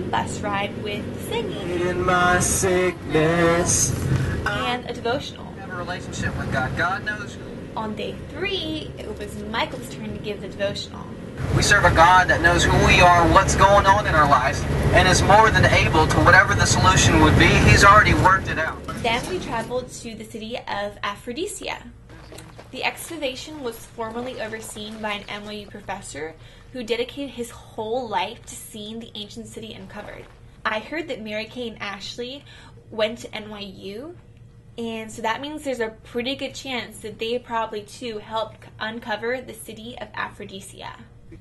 bus ride with singing In my sickness, and a devotional. Have a relationship with God. God knows. On day 3, it was Michael's turn to give the devotional. We serve a God that knows who we are, what's going on in our lives, and is more than able to whatever the solution would be. He's already worked it out. Then we traveled to the city of Aphrodisia. The excavation was formerly overseen by an NYU professor who dedicated his whole life to seeing the ancient city uncovered. I heard that Mary Kay and Ashley went to NYU, and so that means there's a pretty good chance that they probably too helped uncover the city of Aphrodisia.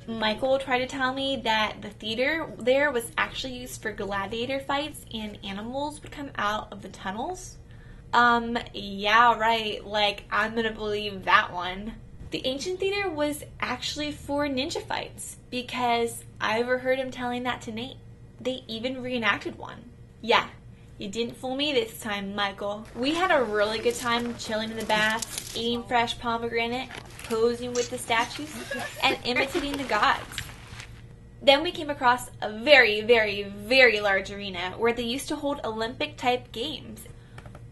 Michael tried to tell me that the theater there was actually used for gladiator fights and animals would come out of the tunnels. Yeah, right, like, I'm gonna believe that one. The ancient theater was actually for ninja fights, because I overheard him telling that to Nate. They even reenacted one. Yeah, you didn't fool me this time, Michael. We had a really good time chilling in the baths, eating fresh pomegranate, posing with the statues, and imitating the gods. Then we came across a very, very, very large arena where they used to hold Olympic-type games.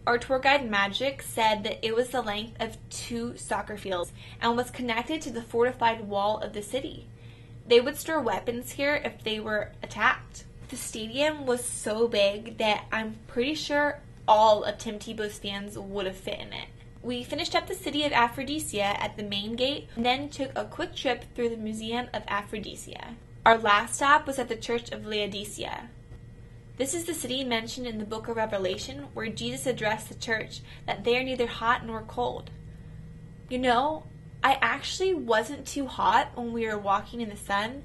Our tour guide Magic said that it was the length of 2 soccer fields and was connected to the fortified wall of the city. They would store weapons here if they were attacked. The stadium was so big that I'm pretty sure all of Tim Tebow's fans would have fit in it. We finished up the city of Aphrodisia at the main gate and then took a quick trip through the Museum of Aphrodisia. Our last stop was at the Church of Laodicea. This is the city mentioned in the book of Revelation where Jesus addressed the church that they are neither hot nor cold. You know, I actually wasn't too hot when we were walking in the sun,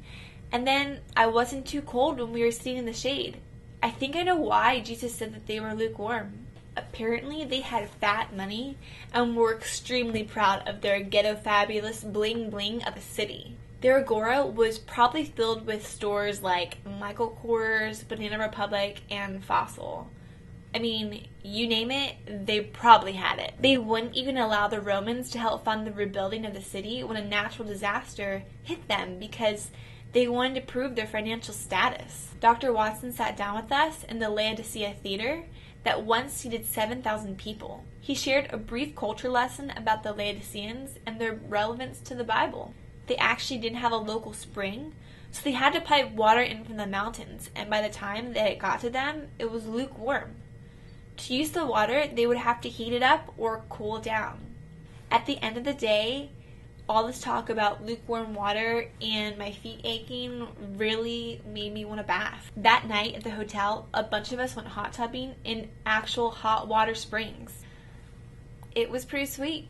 and then I wasn't too cold when we were sitting in the shade. I think I know why Jesus said that they were lukewarm. Apparently they had fat money and were extremely proud of their ghetto fabulous bling bling of a city. Their agora was probably filled with stores like Michael Kors, Banana Republic, and Fossil. I mean, you name it, they probably had it. They wouldn't even allow the Romans to help fund the rebuilding of the city when a natural disaster hit them because they wanted to prove their financial status. Dr. Watson sat down with us in the Laodicea Theater that once seated 7,000 people. He shared a brief culture lesson about the Laodiceans and their relevance to the Bible. They actually didn't have a local spring, so they had to pipe water in from the mountains, and by the time that it got to them, it was lukewarm. To use the water, they would have to heat it up or cool it down. At the end of the day, all this talk about lukewarm water and my feet aching really made me want a bath. That night at the hotel, a bunch of us went hot tubbing in actual hot water springs. It was pretty sweet.